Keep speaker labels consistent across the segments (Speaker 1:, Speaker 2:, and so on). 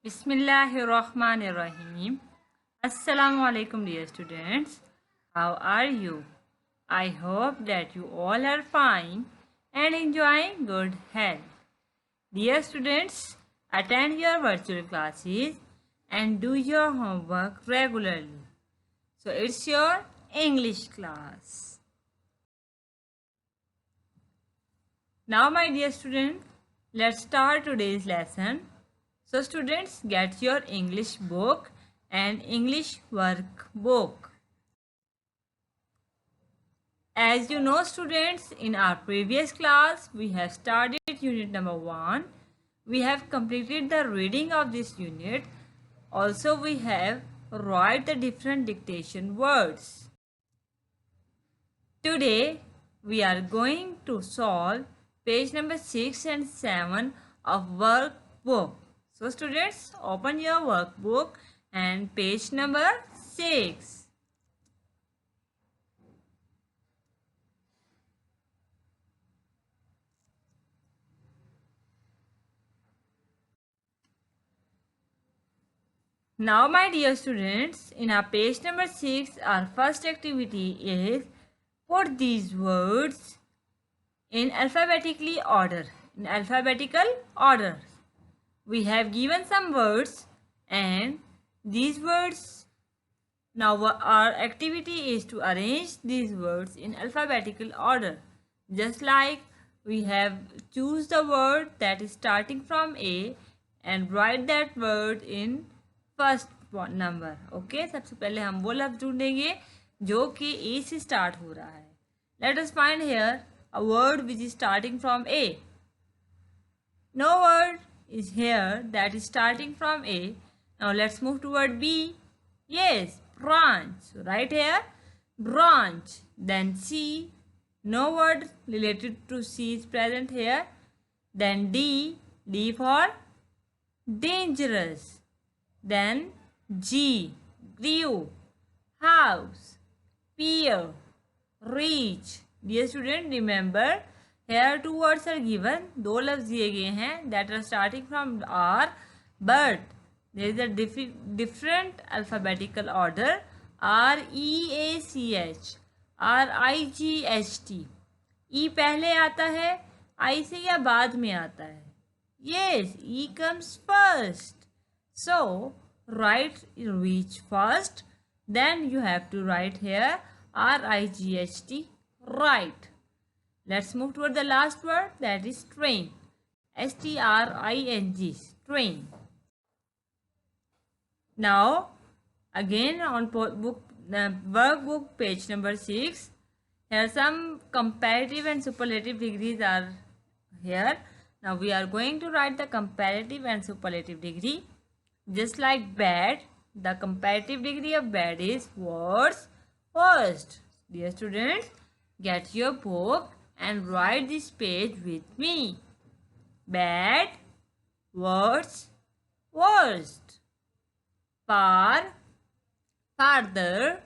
Speaker 1: Bismillahirrahmanirrahim. Assalamu alaikum, dear students. How are you? I hope that you all are fine and enjoying good health. Dear students, attend your virtual classes and do your homework regularly. So it's your English class. Now, my dear student, let's start today's lesson. So students, get your English book and English workbook. As you know, students, in our previous class, we have started unit number 1. We have completed the reading of this unit. Also, we have write the different dictation words. Today, we are going to solve page number 6 and 7 of workbook. So students, open your workbook and page number 6. Now, my dear students, in our page number 6, our first activity is put these words in alphabetically order. In alphabetical order. We have given some words and these words, now our activity is to arrange these words in alphabetical order. Just like we have choose the word that is starting from A and write that word in first number. Okay, सबसे पहले हम वो लफ्ज ढूंढेंगे जो कि A से start हो रहा है. Let us find here a word which is starting from A. No word is here that is starting from A. Now let's move toward B. Yes, branch. So right here, branch. Then C. No word related to C is present here. Then D. D for dangerous. Then G. Grew. House. Peer. Reach. Dear student, remember here two words are given. दो लफ्ज दिए गए हैं that are starting from R, but there is a different alphabetical order. R E A C H, R I G H T. E पहले आता है I से या बाद में आता है? Yes, E comes first. So write reach first. Then you have to write here R I G H T. Right. Let's move toward the last word, that is train. S-T-R-I-N-G, train. Now, again on workbook page number 6, here some comparative and superlative degrees are here. Now, we are going to write the comparative and superlative degree. Just like bad, the comparative degree of bad is worst, worst. Dear students, get your book and write this page with me. Bad, worst, worst. Far, farther,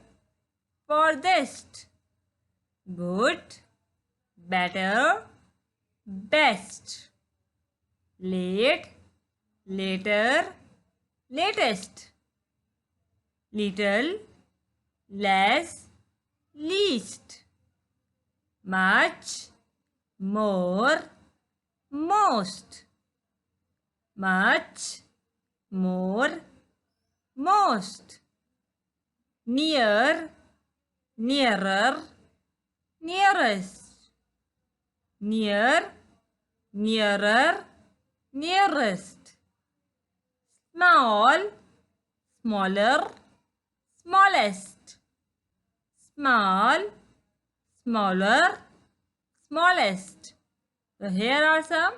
Speaker 1: farthest. Good, better, best. Late, later, latest. Little, less, least. Much, more, most. Much, more, most. Near, nearer, nearest. Near, nearer, nearest. Small, smaller, smallest. Small, smaller, smallest. So here are some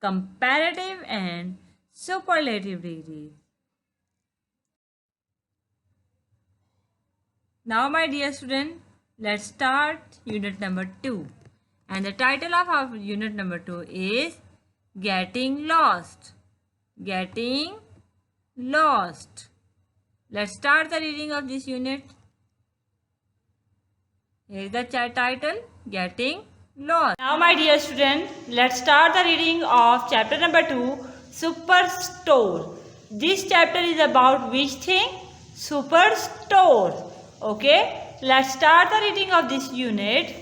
Speaker 1: comparative and superlative degrees. Now, my dear student, let's start unit number 2. And the title of our unit number 2 is Getting Lost. Getting Lost. Let's start the reading of this unit. Here is the title, Getting Lost. Now, my dear student, let's start the reading of chapter number 2, Superstore. This chapter is about which thing? Superstore. Okay, let's start the reading of this unit.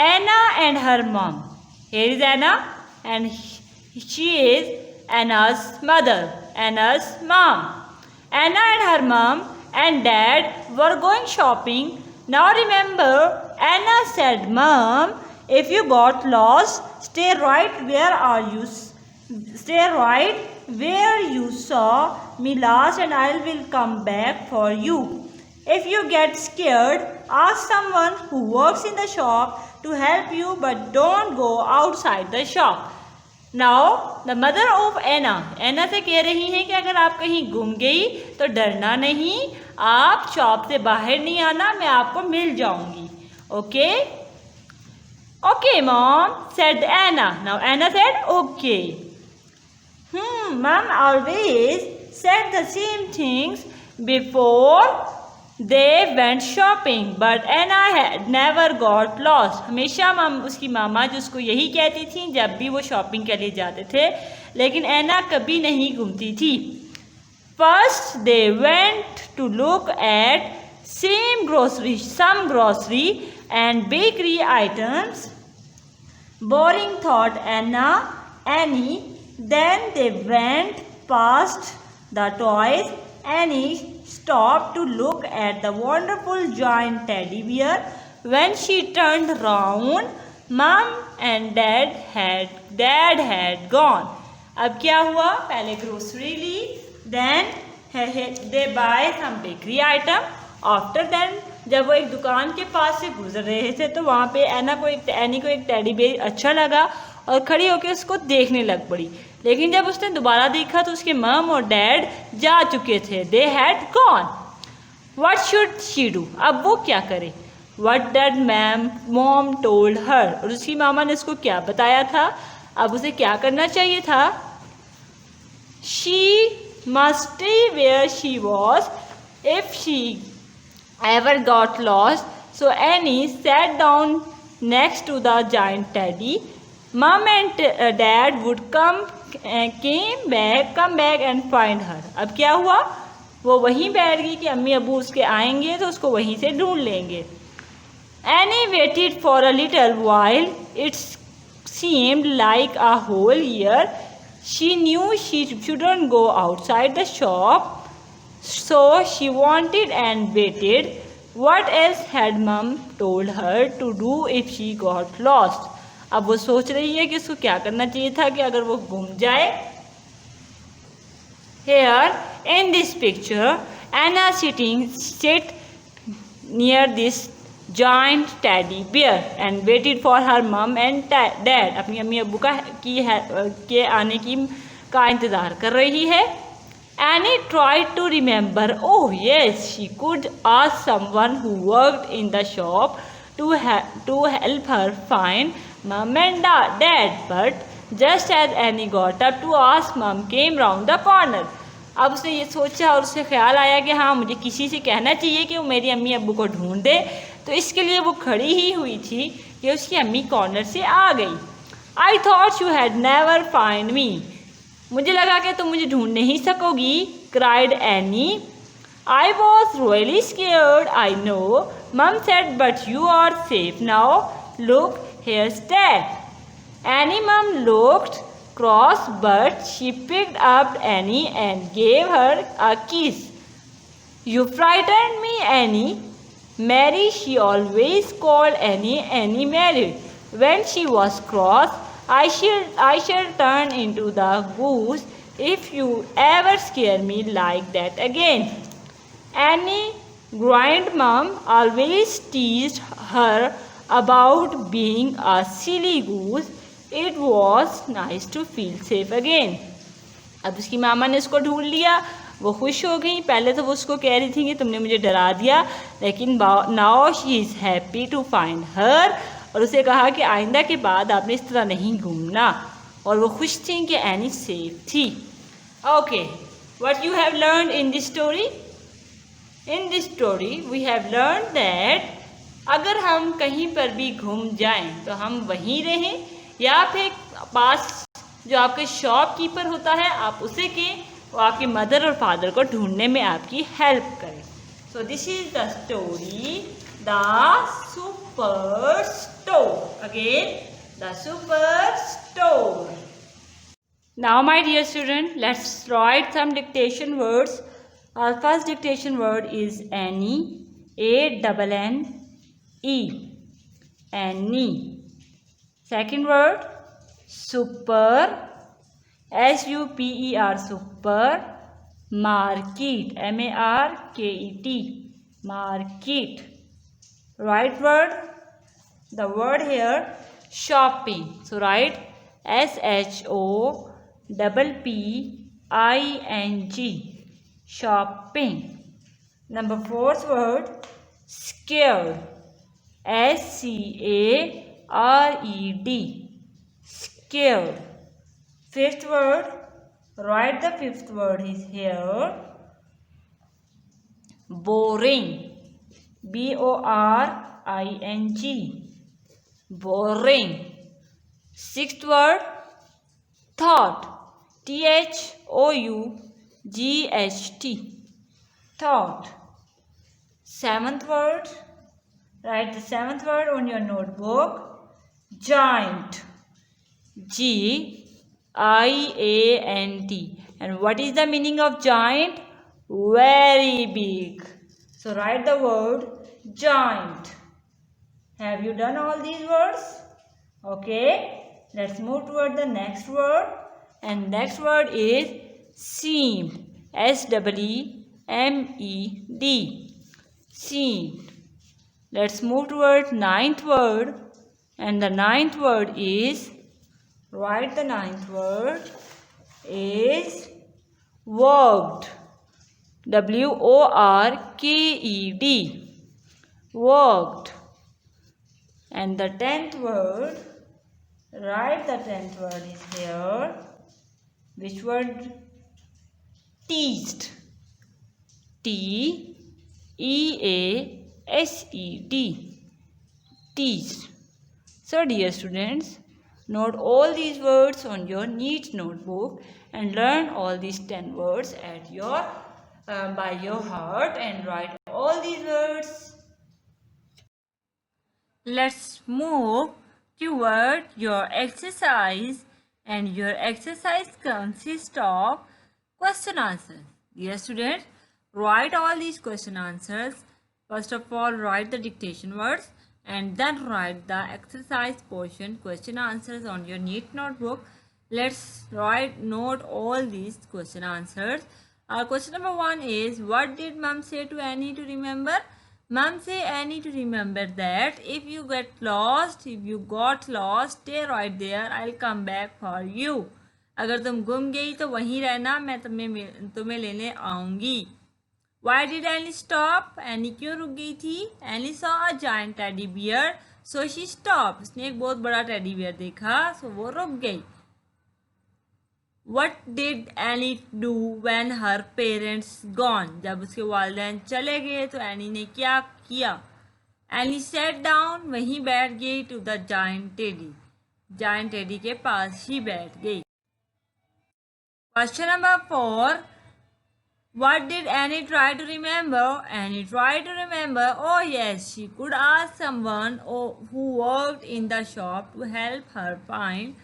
Speaker 1: Anna and her mom. Here is Anna and she is Anna's mother, Anna's mom. Anna and her mom and dad were going shopping. Now remember, Anna said, "Mom, if you got lost, stay right where you saw me last and I will come back for you. If you get scared, ask someone who works in the shop to help you, but don't go outside the shop." Now the mother of Anna से कह रही हैं कि अगर आप कहीं गुम गई तो डरना नहीं, आप शॉप से बाहर नहीं आना, मैं आपको मिल जाऊंगी. Okay? Okay, Mom, said Anna. Now Anna said, okay. Mom always said the same things before they went shopping, but Anna had never got lost. हमेशा उसकी मामा जो उसको यही कहती थी जब भी वो शॉपिंग के लिए जाते थे, लेकिन एना कभी नहीं घूमती थी. First they went to look at some grocery and bakery items. Boring, thought Annie. Then they went past the toys. Annie stopped to look at the wonderful giant teddy bear. When she turned round, Mom and Dad had gone. अब क्या हुआ? पहले grocery ली, then they buy some bakery item. After then जब वो एक दुकान के पास से गुजर रहे थे तो वहाँ पे एनी को एक टेडी बेयर अच्छा लगा और खड़ी होकर उसको देखने लग पड़ी. लेकिन जब उसने दोबारा देखा तो उसके मम और डैड जा चुके थे. They had gone. What should she do? अब वो क्या करे? What dad mom told her. और उसकी मामा ने उसको क्या बताया था? अब उसे क्या करना चाहिए था? She must stay where she was if she ever got lost. So Annie sat down next to the giant teddy. Mom and Dad would come back and find her. अब क्या हुआ? वो वहीं बैठ गई कि अम्मी अबू उसके आएंगे तो उसको वहीं से ढूंढ लेंगे. Annie waited for a little while. It seemed like a whole year. She knew she shouldn't go outside the shop, so she wanted and waited. What else had Mom told her to do if she got lost? अब वो सोच रही है कि उसको क्या करना चाहिए था कि अगर वो गुम जाए. Here in this picture, Anna sit near this giant teddy bear and waited for her mom and dad. अपनी अम्मी अब्बू के आने का इंतज़ार कर रही है. Annie tried to remember. Oh yes, she could ask someone who worked in the shop to help her find Mom and Dad. But just as Annie got up to ask, Mom came round the corner. अब उसने ये सोचा और उसे ख्याल आया कि हाँ मुझे किसी से कहना चाहिए कि वो मेरी अम्मी अब्बू को ढूंढ दे. तो इसके लिए वो खड़ी ही हुई थी कि उसकी अम्मी कॉर्नर से आ गई. I thought you had never find me. मुझे लगा कि तुम मुझे ढूंढ नहीं सकोगी. cried Annie. I was really scared, I know. Mom said, but you are safe now. Look, here's Dad. Annie mom looked cross, but she picked up Annie and gave her a kiss. You frightened me, Annie. Mary, she always called Annie Mary. When she was cross, I shall turn into the goose if you ever scare me like that again. Annie grandmom always teased her about being a silly goose. It was nice to feel safe again. अब उसकी मामा ने उसको ढूंढ लिया. वो खुश हो गई. पहले तो वो उसको कह रही थी कि तुमने मुझे डरा दिया, लेकिन now she is happy to find her. और उसे कहा कि आइंदा के बाद आपने इस तरह नहीं घूमना. और वो खुश थी कि एनी सेफ थी. Okay, what you have learn in this story? In this story we have learn that अगर हम कहीं पर भी घूम जाएं तो हम वहीं रहें या फिर पास जो आपके शॉपकीपर होता है आप उसे कहें वो आपके मदर और फादर को ढूंढने में आपकी हेल्प करे। So this is the story the super store. Again the super store. Now my dear student, let's write some dictation words. Our first dictation word is Annie, A-N-N-E, Annie. Second word, super, S-U-P-E-R, super, market, M-A-R-K-E-T, market. Right word, the word here, shopping. So write S-H-O-P-P-I-N-G, shopping. Number fourth word, scared, S-C-A-R-E-D, scared. Fifth word, write the fifth word is here, boring, B-O-R-I-N-G, boring. Sixth word, thought, T-H-O-U-G-H-T, thought. Seventh word, write the seventh word on your notebook, giant, G-I-A-N-T. And what is the meaning of giant? Very big. So write the word giant. Have you done all these words? Okay, let's move toward the next word. And next word is seemed, S-E-E-M-E-D, seemed. Let's move toward ninth word. And the ninth word is, write the ninth word is worked, W-O-R-K-E-D, worked. And the tenth word, write the tenth word is here. Which word? Teased, T-E-A-S-E-D, teased. So dear students, note all these words on your neat notebook and learn all these 10 words at your by your heart and write all these words. Let's move toward your exercise, and your exercise consists of question answers. Dear students, write all these question answers. First of all, write the dictation words and then write the exercise portion question answers on your neat notebook. Let's note all these question answers. Our question number 1 is, what did mom say to Annie to remember? Mom say Annie to remember that if you got lost, stay right there, I'll come back for you. अगर तुम गुम गई तो वहीं रहना, मैं तुम्हें लेने आऊंगी. Why did Annie stop? Annie क्यों रुक गई थी? Annie saw a giant teddy bear, so she stopped. उसने एक बहुत बड़ा टेडी बियर देखा, so वो रुक गई. What did Annie do when her parents gone? जब उसके वालिदैन चले गए तो Annie ने क्या किया? Annie sat down, वहीं बैठ गई to the giant teddy. Giant teddy के पास ही बैठ गई. Question number 4. What did Annie try to remember? Annie tried to remember, oh yes, she could ask someone who worked in the shop to help her find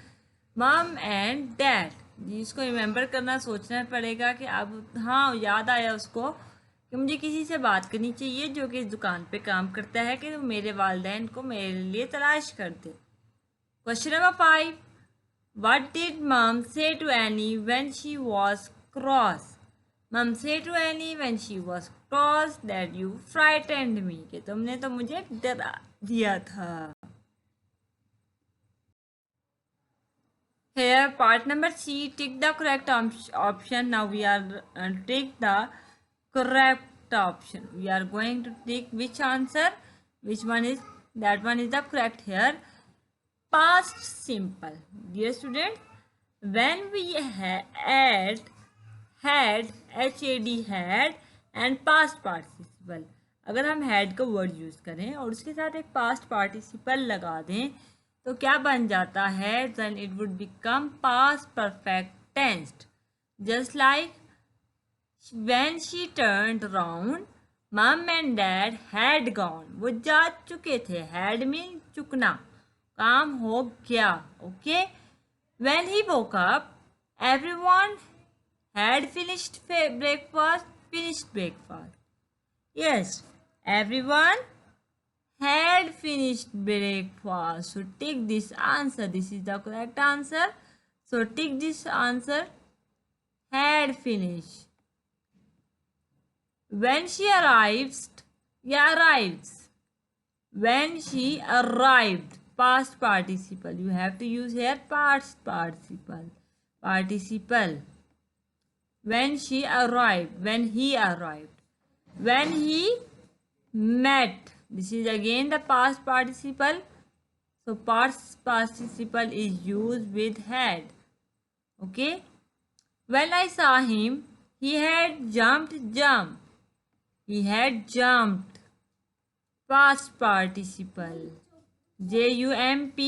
Speaker 1: mom and dad. जिसको remember करना सोचना पड़ेगा कि अब हाँ याद आया उसको कि मुझे किसी से बात करनी चाहिए जो कि इस दुकान पे काम करता है कि वो मेरे वालिदैन को मेरे लिए तलाश कर दे. Question number 5. What did mom say to Annie when she was cross? Mom said to Annie when she was cross that you frightened me, कि तुमने तो मुझे डरा दिया था. Here part number C, tick the correct option. Now we are tick the correct option. We are going to tick which answer, which one is, that one is the correct here. Past simple. Dear student, when we had had and past participle, अगर हम had का word use करें और उसके साथ एक past participle लगा दें तो क्या बन जाता है? then it would become past perfect tense. Just like when she turned around, mom and dad had gone. वो जा चुके थे. had mean चुकना, काम हो गया. Okay. When he woke up, everyone had finished breakfast. Finished breakfast. Yes, everyone had finished breakfast. So take this answer. This is the correct answer. So take this answer. Had finished. When she arrives, yeah, arrives. When she arrived, past participle. You have to use here past participle. Participle. When she arrived, when he arrived. When he met. This is again the past participle. So past participle is used with had. Okay. When I saw him, he had jump. He had jumped. Past participle. Jumped.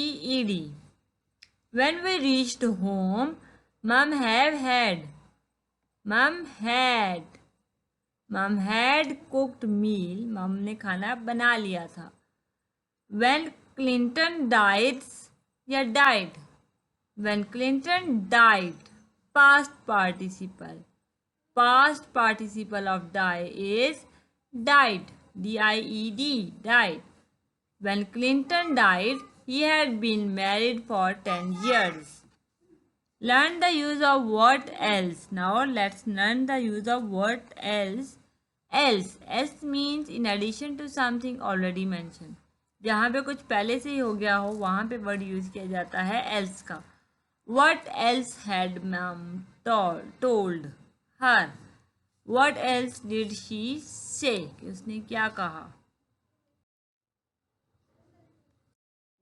Speaker 1: When we reached home, Mum had. Mum had. Mum had cooked meal. Mum ने खाना बना लिया था. When Clinton died, या died. When Clinton died, past participle. Past participle of die is died. D-I-E-D, died. When Clinton died, he had been married for 10 years. Learn the use of what else. Now let's learn the use of what else. Else. Else means in addition to something already mentioned. जहाँ पे कुछ पहले से ही हो गया हो वहाँ पे वर्ड यूज किया जाता है else का. What else had mom told her? What else did she say? उसने क्या कहा?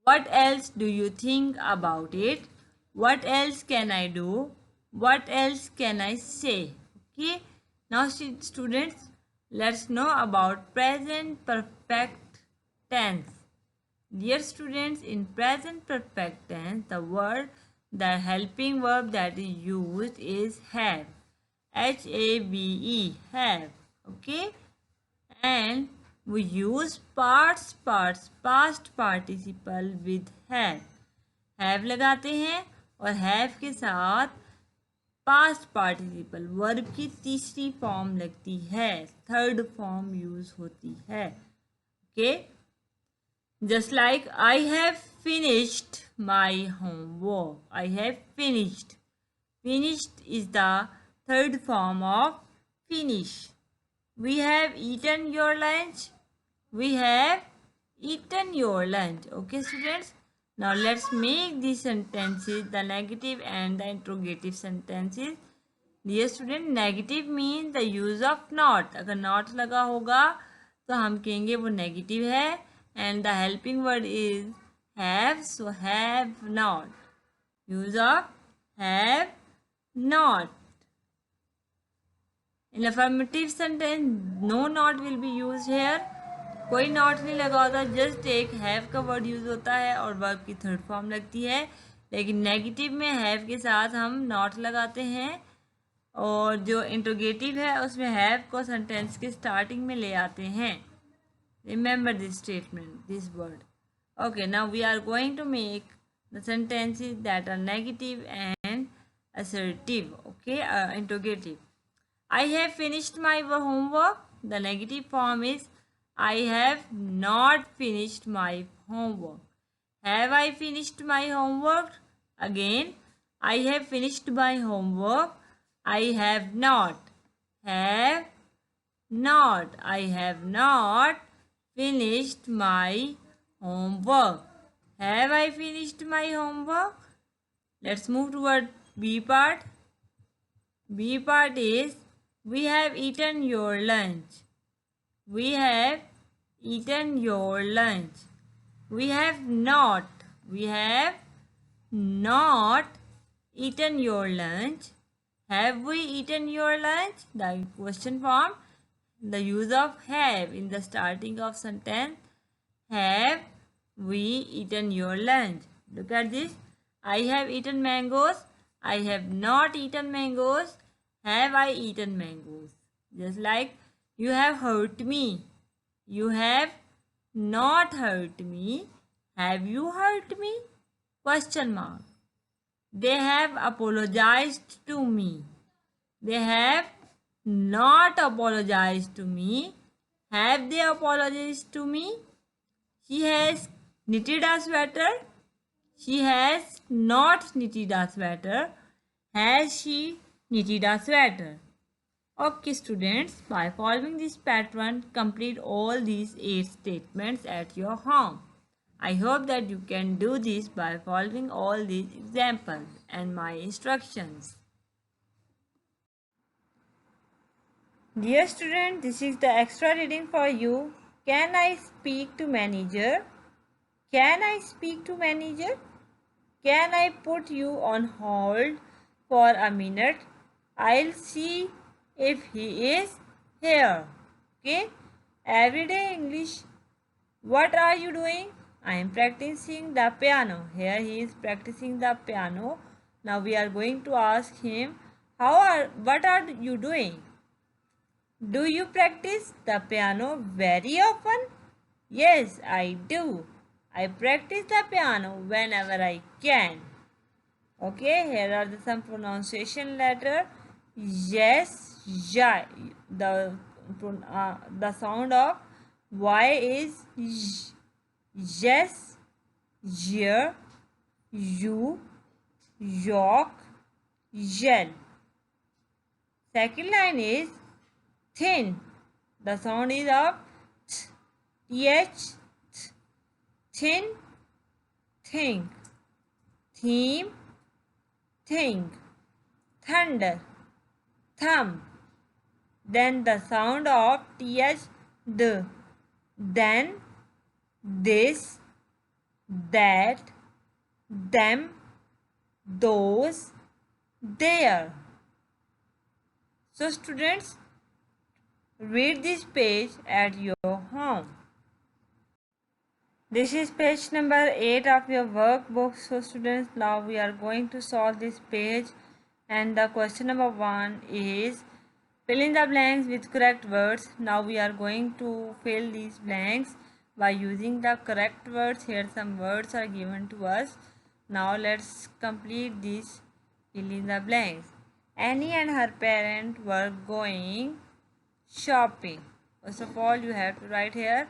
Speaker 1: What else do you think about it? What else can I do? What else can I say? Okay. Now students, let's know about present perfect tense. Dear students, in present perfect tense, the helping verb that is used is have. Have. Have. Okay. And we use past participle with have. Have लगाते हैं और have के साथ past participle verb की तीसरी form लगती है, third form use होती है. Okay. Just like I have finished my homework. I have finished. Finished is the third form of finish. We have eaten your lunch. We have eaten your lunch. Okay, students? Now let's make these sentences, the negative and the interrogative sentences. Dear student, negative means the use of not. अगर not लगा होगा तो हम कहेंगे वो negative है. And the helping word is have. So have not. Use of have not. In affirmative sentence, no not will be used here. कोई not नहीं लगा होता, जस्ट एक हैव का वर्ड यूज होता है और वर्ब की थर्ड फॉर्म लगती है. लेकिन नेगेटिव में हैव के साथ हम नॉट लगाते हैं और जो इंट्रोगेटिव है उसमें हैव को सेंटेंस के स्टार्टिंग में ले आते हैं. Remember this statement, this word. Okay, now we are going to make the sentences that are negative and assertive. Okay, interrogative. I have finished my homework. The negative form is I have not finished my homework. Have I finished my homework? Again, I have finished my homework. I have not. Have not. I have not finished my homework. Have I finished my homework? Let's move toward B part. B part is we have eaten your lunch. We have eaten your lunch. We have not. We have not eaten your lunch. Have we eaten your lunch? The question form. The use of have in the starting of sentence. Have we eaten your lunch? Look at this. I have eaten mangoes. I have not eaten mangoes. Have I eaten mangoes? Just like you have hurt me. You have not hurt me. Have you hurt me? Question mark. They have apologized to me. They have not apologized to me. Have they apologized to me? She has knitted a sweater. She has not knitted a sweater. Has she knitted a sweater? Okay, students, by following this pattern, complete all these 8 statements at your home. I hope that you can do this by following all these examples and my instructions. Dear student, this is the extra reading for you. Can I speak to manager? Can I speak to manager? Can I put you on hold for a minute? I'll see if he is here. Okay? Everyday English. What are you doing? I am practicing the piano. Here he is practicing the piano. Now we are going to ask him, what are you doing? Do you practice the piano very often? Yes, I do. I practice the piano whenever I can. Okay, here are some pronunciation letter. Yes, ja. The sound of Y is j. Yes, year, you, york, yell. Second line is thin. The sound is of th, thin, think, theme, think, thunder, thumb. Then the sound of th, the. Then, this, that, them, those, there. So students, read this page at your home. This is page number 8 of your workbook. So students, now we are going to solve this page, and the question number 1 is fill in the blanks with correct words. Now we are going to fill these blanks by using the correct words. Here some words are given to us. Now let's complete this fill in the blanks. Annie and her parent were going shopping. First of all, you have to write here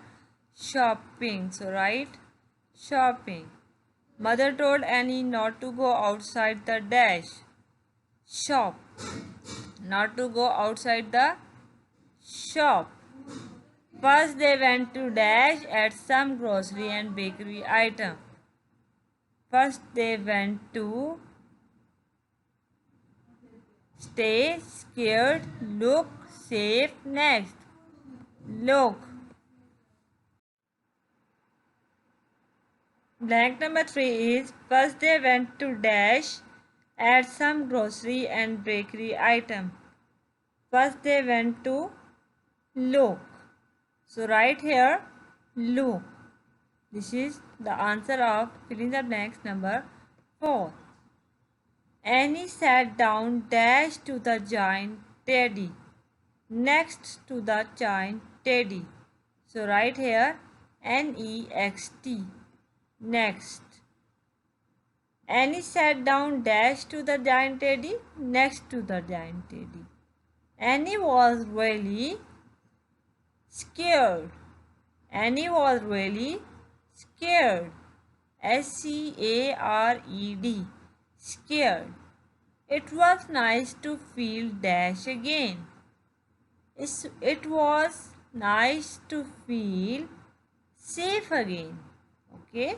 Speaker 1: shopping. So write shopping. Mother told Annie not to go outside the dash shop. Not to go outside the shop. First they went to dash at some grocery and bakery item. First they went to stay, scared, look, safe. Next, look. Blank number 3 is first they went to dash at some grocery and bakery item. First they went to look. So write here look. This is the answer of fill in the blanks number 4. Annie sat down dash to the giant teddy. Next to the giant teddy. So write here N-E-X-T. Next. Annie sat down dash to the giant teddy. Next to the giant teddy. Annie was really scared. Annie was really scared. S-C-A-R-E-D. Scared. It was nice to feel dash again. It was nice to feel safe again. Okay.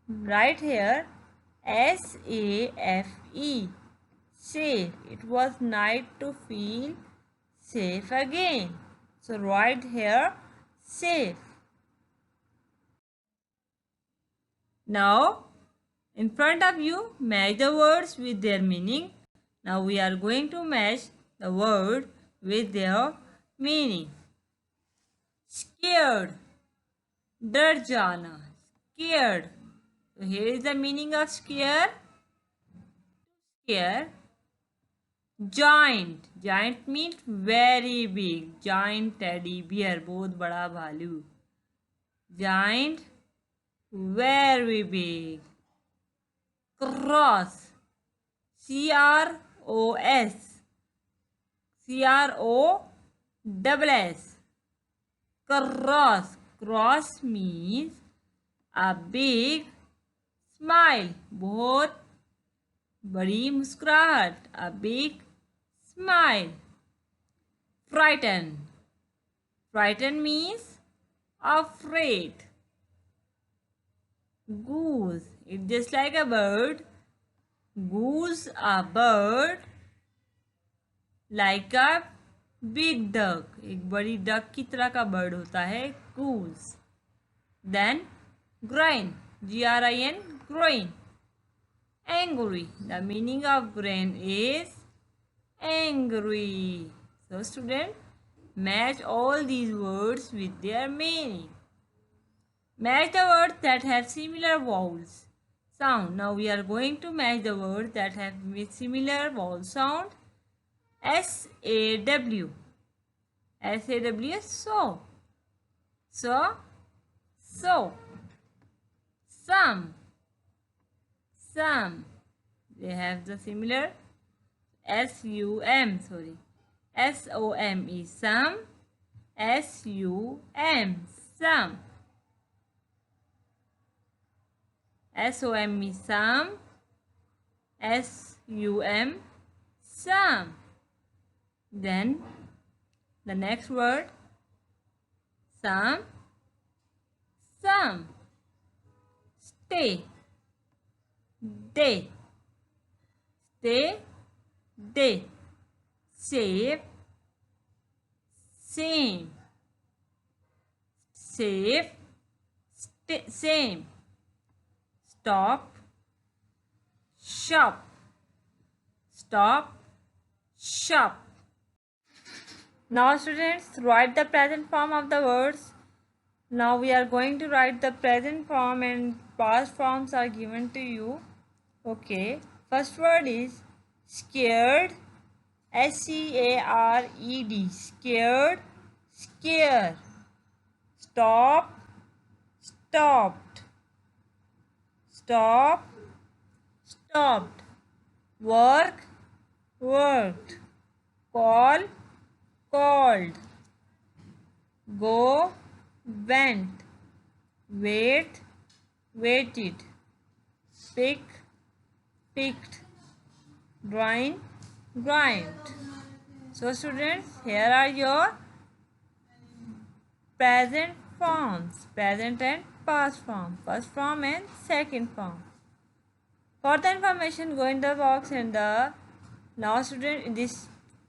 Speaker 1: Right here S-A-F-E. Safe. It was nice to feel safe again. So write here safe. Now in front of you, match the words with their meaning. Now we are going to match the word with their meaning. Scared, डर जाना, scared. So here is the meaning of square. Square. Giant. Giant means very big. Giant teddy bear. बहुत बड़ा भालू. Giant. Very big. Cross. CROS. CROSS. Cross. Cross means a big smile. बहुत बड़ी मुस्कुराहट. A big smile. Frighten. Frighten means afraid. Goose. It's just like a bird. Goose, a bird. Like a big duck. एक बड़ी duck की तरह का bird होता है goose. Then groin. GRIN. Groin. Angry. The meaning of groin is angry. So student, match all these words with their meaning. Match the words that have similar vowels sound. Now we are going to match the words that have similar vowel sound. SAW. SAW is so. So. So. Some. Some. They have the similar. SUM. Sorry. SOM is some. SUM. Some. SOM is some. SUM. Some. Then the next word. Some. Some. Stay. Day. Stay. Day. Save. Same. Save. Same. Stop. Shop. Stop. Shop. Now students, write the present form of the words. Now we are going to write the present form and past forms are given to you. Okay. First word is scared. SCARED. Scared. Scare. Stop. Stopped. Stop. Stopped. Work. Worked. Call. Called. Go. Went. Wait. Waited. Pick. Picked. Grind. Grind. So students, here are your present forms. Present and past form. First form and second form. For the information, go in the box and now student,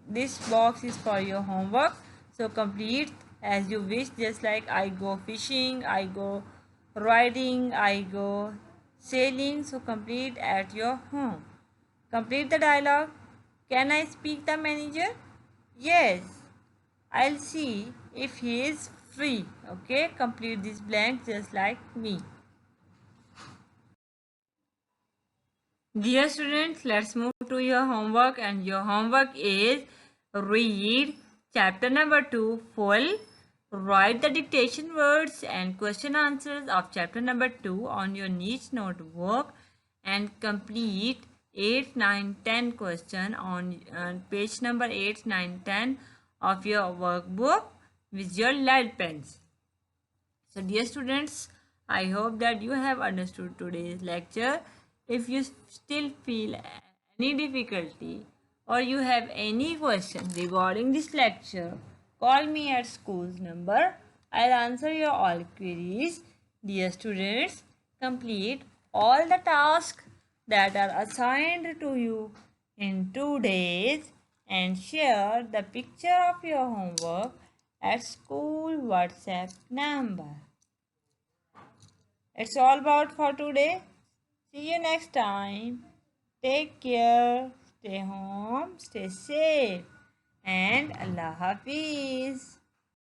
Speaker 1: this box is for your homework. So complete as you wish, just like I go fishing, I go riding, I go sailing. So complete at your home. Complete the dialogue. Can I speak the manager? Yes. I'll see if he is free. Okay, complete this blank just like me. Dear students, let's move to your homework, and your homework is read chapter number 2 full, write the dictation words and question answers of chapter number 2 on your niche notebook, and complete 8, 9, 10 question on page number 8, 9, 10 of your workbook with your lead pens. So dear students, I hope that you have understood today's lecture. If you still feel any difficulty or you have any question regarding this lecture, call me at school's number. I'll answer your all queries. Dear students, complete all the tasks that are assigned to you in 2 days and share the picture of your homework at school WhatsApp number. It's all about for today. See you next time. Take care. Stay home. Stay safe. And Allah Hafiz.